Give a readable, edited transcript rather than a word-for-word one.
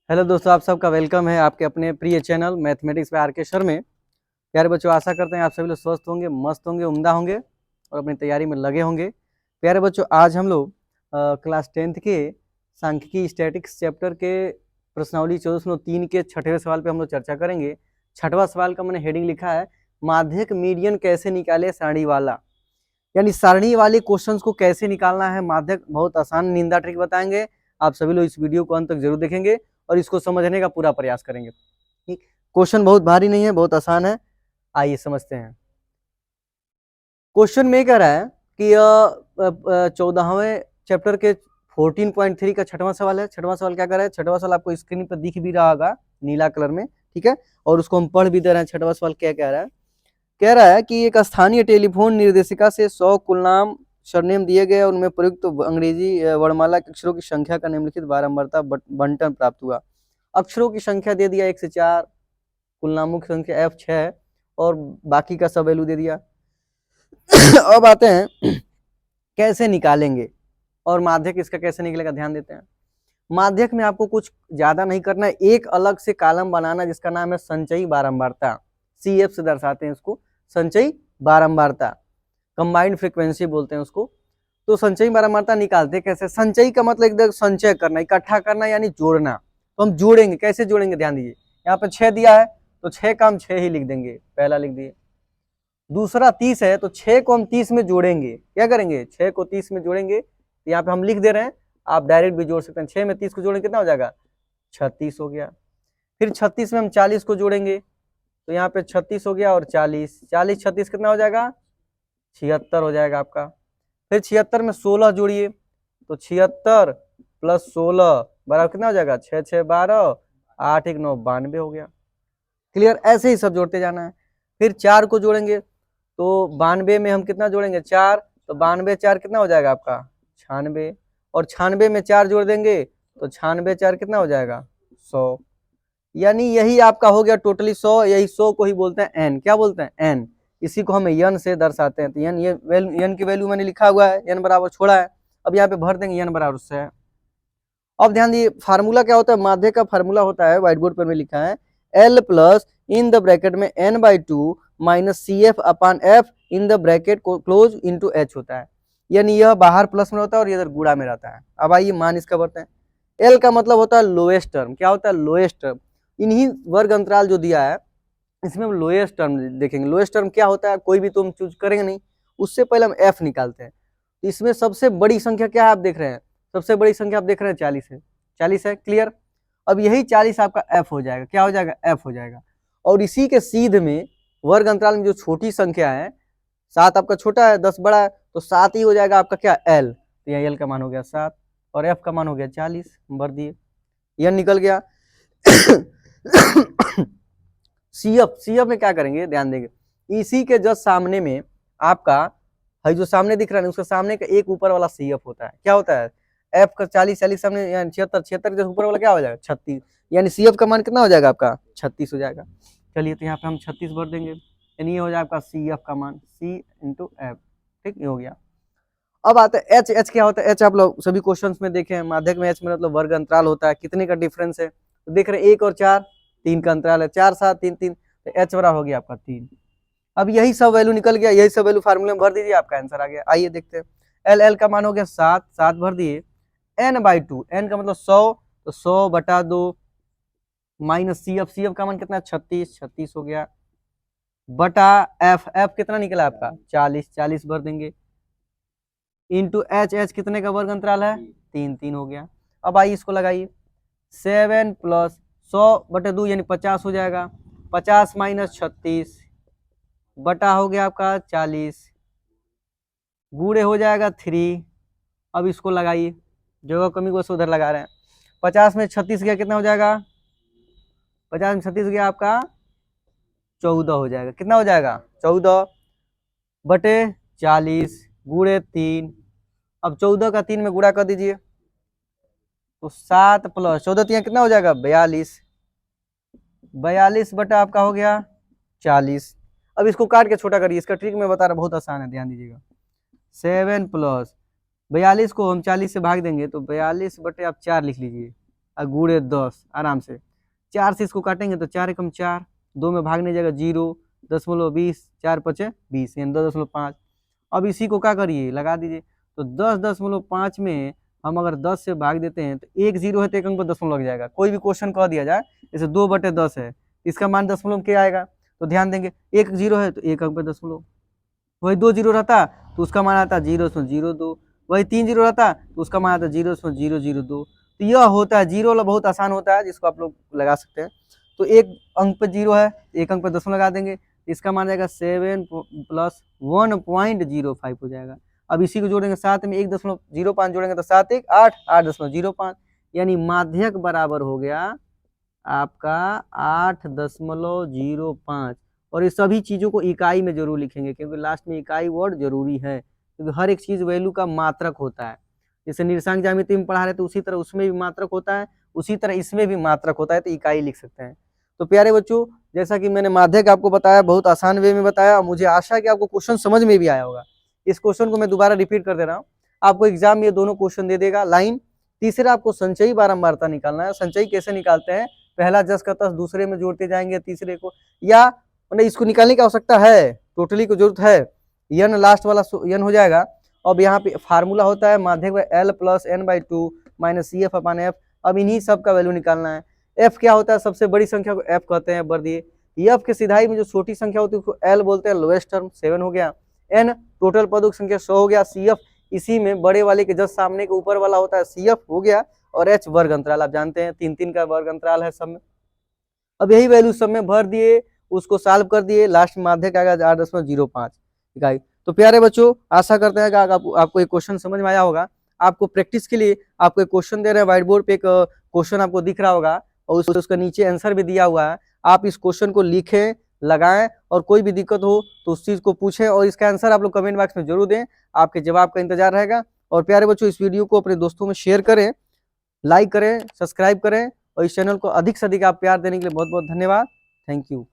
Hello दोस्तों, आप सबका वेलकम है आपके अपने प्रिय चैनल मैथमेटिक्स पे आर के सर में। प्यारे बच्चों, आशा करते हैं आप सभी लोग स्वस्थ होंगे, मस्त होंगे, उम्दा होंगे और अपनी तैयारी में लगे होंगे। प्यारे बच्चों, आज हम लोग क्लास 10th के सांख्यिकी स्टैटिक्स चैप्टर के प्रश्नावली 1403 के छठवें सवाल पे हम लोग चर्चा करेंगे। छठवां सवाल का मैंने हेडिंग लिखा है माध्यक मीडियन कैसे निकाले सारणी वाला, यानी सारणी वाले क्वेश्चंस को कैसे निकालना है माध्यक। बहुत आसान निंदा ट्रिक बताएंगे। आप सभी लोग इस वीडियो को अंत तक जरूर देखेंगे और इसको समझने का पूरा प्रयास करेंगे। ठीक, क्वेश्चन बहुत भारी नहीं है, बहुत आसान है। आइए समझते हैं। क्वेश्चन में कह रहा है कि 14वें चैप्टर के 14.3 का छठवां सवाल है। छठवां सवाल क्या कर रहा है? छठवां सवाल आपको स्क्रीन पर दिख भी रहा होगा नीला कलर में, ठीक है, और उसको हम पढ़ भी दे रहे हैं। छठवां सवाल क्या कह रहा है? कह रहा है कि एक स्थानीय टेलीफोन निर्देशिका से 100 कुलनाम सरनेम दिए गए, उनमें प्रयुक्त तो अंग्रेजी वर्णमाला के अक्षरों की संख्या का निम्नलिखित बारंबारता बंटन प्राप्त हुआ। अक्षरों की संख्या दे दिया 1 से 4, कुलनामों की संख्या F6 और बाकी का सब वैल्यू दे दिया। अब आते हैं कैसे निकालेंगे और माध्यक इसका कैसे निकलेगा, ध्यान देते हैं। माध्यक में आपको कुछ ज्यादा नहीं करना है, एक अलग से कॉलम बनाना जिसका नाम है संचयी बारंबारता। CF से दर्शाते हैं इसको, संचयी बारंबारता, कंबाइंड फ्रीक्वेंसी बोलते हैं उसको। तो संचयी बारंबारता निकालते कैसे? संचयी का मतलब एकदम संचय करना, इकट्ठा करना, यानी जोड़ना। तो हम जोड़ेंगे, कैसे जोड़ेंगे ध्यान दीजिए। यहाँ पे 6 दिया है तो 6 का हम 6 ही लिख देंगे, पहला लिख दिए। दूसरा 30 है तो 6 को हम 30 में जोड़ेंगे। क्या करेंगे? 6 को 30 में जोड़ेंगे। तो यहाँ पे हम लिख दे रहे हैं, आप डायरेक्ट भी जोड़ सकते हैं। 6 में 30 को जोड़ेंगे कितना हो जाएगा? 36 हो गया। फिर 36 में हम 40 को जोड़ेंगे तो यहाँ पे 36 हो गया और 40, 40 36 कितना हो जाएगा? 76 हो जाएगा आपका। फिर 76 में 16 जोड़िए तो 76 प्लस 16 बराबर कितना हो जाएगा? 6 6 12, 8 1 9 92 हो गया। क्लियर? ऐसे ही सब जोड़ते जाना है। फिर 4 को जोड़ेंगे तो 92 में हम कितना जोड़ेंगे? 4, तो 92 4 कितना हो जाएगा आपका? 96, और 96 में 4 जोड़ देंगे तो 96 4 कितना हो जाएगा? 100। यानी यही आपका हो गया टोटली 100। यही 100 को ही बोलते हैं एन। क्या बोलते हैं? एन। इसी को हम यन से दर्शाते हैं। तो यन, ये यन की वैल्यू मैंने लिखा हुआ है, यन बराबर छोड़ा है, अब यहाँ पे भर देंगे यन बराबर उससे है। अब ध्यान दिए, फार्मूला क्या होता है? माध्य का फार्मूला होता है, व्हाइट बोर्ड पर में लिखा है, L plus in the bracket में n/2 minus CF upon F in the bracket close into H होता है। यानी यह बाहर प्लस में रहता है और इधर गुणा में रहता है। अब आइए मान इसका बढ़ते हैं। L का मतलब होता है लोएस्ट टर्म। क्या होता है? Lowest term. इन्हीं वर्ग अंतराल जो दिया है इसमें हम लोएस्ट टर्म देखेंगे। लोएस्ट टर्म क्या होता है? कोई भी तो हम चूज करेंगे नहीं, उससे पहले हम F निकालते हैं। तो इसमें सबसे बड़ी संख्या क्या है आप देख रहे हैं? सबसे बड़ी संख्या आप देख रहे हैं 40 है। 40 है, क्लियर? अब यही 40 आपका F हो जाएगा। क्या हो जाएगा? F हो जाएगा। और इसी के सीध में वर्ग अंतराल में जो छोटी संख्या है, 7 आपका छोटा है, 10 बड़ा है, तो 7 ही हो जाएगा आपका क्या? L। तो यहाँ L का मान हो गया 7 और F का मान हो गया 40, भर दिए, यह निकल गया। CF में क्या करेंगे ध्यान देंगे, इसी के जस्ट सामने में आपका है जो सामने दिख रहा है उसके सामने का एक ऊपर वाला CF होता है। क्या होता है? F का 40 40 सामने, यानी 76 76 के ऊपर वाला क्या हो जाएगा? 36, यानी CF का मान कितना हो जाएगा आपका? 36 हो जाएगा। चलिए, तो यहाँ पे हम 36 भर देंगे, यानी ये हो जाएगा आपका CF का मान, C इंटू F। ठीक, ये हो गया। अब आता है H। H क्या होता है? H आप लोग सभी क्वेश्चंस में देखे हैं, माध्यक में H में मतलब वर्ग अंतराल होता है। कितने का डिफरेंस है? तो देख रहे हैं 1 और 4, 3 का अंतराल है, 4 7 3 3, तो H बराबर हो गया आपका 3। अब यही सब वैल्यू निकल गया, यही सब वैल्यू फार्मूले में भर दीजिए, आपका आंसर आ गया। आइए देखते हैं। L का मान हो गया 7, 7 भर दिए, n/2, n का मतलब 100, तो 100/2 माइनस CF का मान कितना? 36, 36 हो गया, बटा F कितना निकला आपका? 40, 40 भर देंगे, इंटू H कितने का वर्ग अंतराल है? 3, 3 हो गया। अब आइए इसको लगाइए, 7 प्लस 100/2 यानी 50 हो जाएगा, 50 माइनस 36 बटा हो गया आपका 40, बूढ़े हो जाएगा 3। अब इसको लगाइए, जगह कमी को उधर लगा रहे हैं। 50 में 36 गया, कितना हो जाएगा? 50 में 36 गया आपका 14 हो जाएगा। कितना हो जाएगा? 14/40, बूढ़े 3। अब 14 का 3 में गुणा कर दीजिए तो 7 प्लस 14 3 कितना हो जाएगा? 42, 42 बटा आपका हो गया 40। अब इसको काट के छोटा करिए, इसका ट्रिक मैं बता रहा, बहुत आसान है, ध्यान दीजिएगा। 7 प्लस 42 को हम 40 से भाग देंगे तो 42 बटे आप 4 लिख लीजिए, और गुड़े 10 आराम से। 4 से इसको काटेंगे तो 4 एकम 4, 2 में भागने जाएगा 0, 10.20, 4 पचे 20 यानी 10.5। अब इसी को क्या करिए लगा दीजिए, तो 10.5 में हम अगर 10 से भाग देते हैं तो एक 0 है तो एक अंक पर दशमलव लग जाएगा। कोई भी क्वेश्चन कह दिया जाए जैसे 2/10 है, इसका मान दशमलव क्या आएगा, तो ध्यान देंगे एक 0 है तो एक अंक पर दशमलव, वही 2 0 रहता तो उसका मान आता 0.02, वही 3 0 रहता तो उसका मान आता 0.002। तो यह होता है जीरो वाला, बहुत आसान होता है जिसको आप लोग लगा सकते हैं। तो एक अंक पे 0 है, एक अंक पे दशमलव लगा देंगे, इसका मान जाएगा 7 + 1.05 हो जाएगा। अब इसी को जोड़ेंगे साथ में 1.05 जोड़ेंगे तो 7 1 8, 8.05 यानी माध्यक बराबर हो गया आपका 8.05। और ये सभी चीजों को इकाई में जरूर लिखेंगे क्योंकि लास्ट में इकाई वर्ड जरूरी है, क्योंकि हर एक चीज वैल्यू का मात्रक होता है। जैसे निर्देशांक ज्यामिति में पढ़ा रहे तो उसी तरह उसमें भी मात्रक होता है, उसी तरह इसमें भी मात्रक होता है, तो इकाई लिख सकते हैं। तो प्यारे बच्चों, जैसा कि मैंने माध्यक आपको बताया, बहुत आसान वे में बताया, मुझे आशा है कि आपको क्वेश्चन समझ में भी आया होगा। इस क्वेश्चन को मैं दोबारा रिपीट कर दे रहा हूँ, आपको एग्जाम में ये दोनों क्वेश्चन दे देगा लाइन। तीसरा आपको संचयी बारंबारता निकालना है। संचयी कैसे निकालते हैं, पहला जस का तस दूसरे में जोड़ते जाएंगे तीसरे को, या मतलब इसको निकालने की आवश्यकता है, टोटली को जरूरत है, यन लास्ट वाला यन हो जाएगा। अब यहाँ पे फार्मूला होता है माध्यक L + n/2 - CF/F। अब इन्हीं सब का वैल्यू निकालना है। F क्या होता है, सबसे बड़ी संख्या को F कहते हैं, बर दिए। F के सिधाई में जो छोटी संख्या होती है उसको L बोलते हैं, लोएस्ट टर्म 7 हो गया। N टोटल पदों की संख्या 100 हो गया। CF इसी में बड़े वाले के जस्ट सामने के ऊपर वाला होता है, CF हो गया। और H वर्ग अंतराल, आप जानते हैं 3-3 का वर्ग अंतराल है सब में। अब यही वैल्यू सब में भर दिए, उसको सॉल्व कर दिए, लास्ट माध्यक आएगा 8.05 इकाई। तो प्यारे बच्चों, आशा करते हैं कि आपको एक क्वेश्चन समझ में आया होगा। आपको प्रैक्टिस के लिए आपको एक क्वेश्चन दे रहे हैं, व्हाइट बोर्ड पे एक क्वेश्चन आपको दिख रहा होगा और उसका नीचे आंसर भी दिया हुआ है। आप इस क्वेश्चन को लिखें, लगाएं, और कोई भी दिक्कत हो तो उस चीज को पूछें और इसका आंसर आप लोग कमेंट बॉक्स में जरूर दें। आपके जवाब का इंतजार रहेगा। और प्यारे बच्चों, इस वीडियो को अपने दोस्तों में शेयर करें, लाइक करें, सब्सक्राइब करें, और इस चैनल को अधिक से अधिक आप प्यार देने के लिए बहुत बहुत धन्यवाद। Thank you.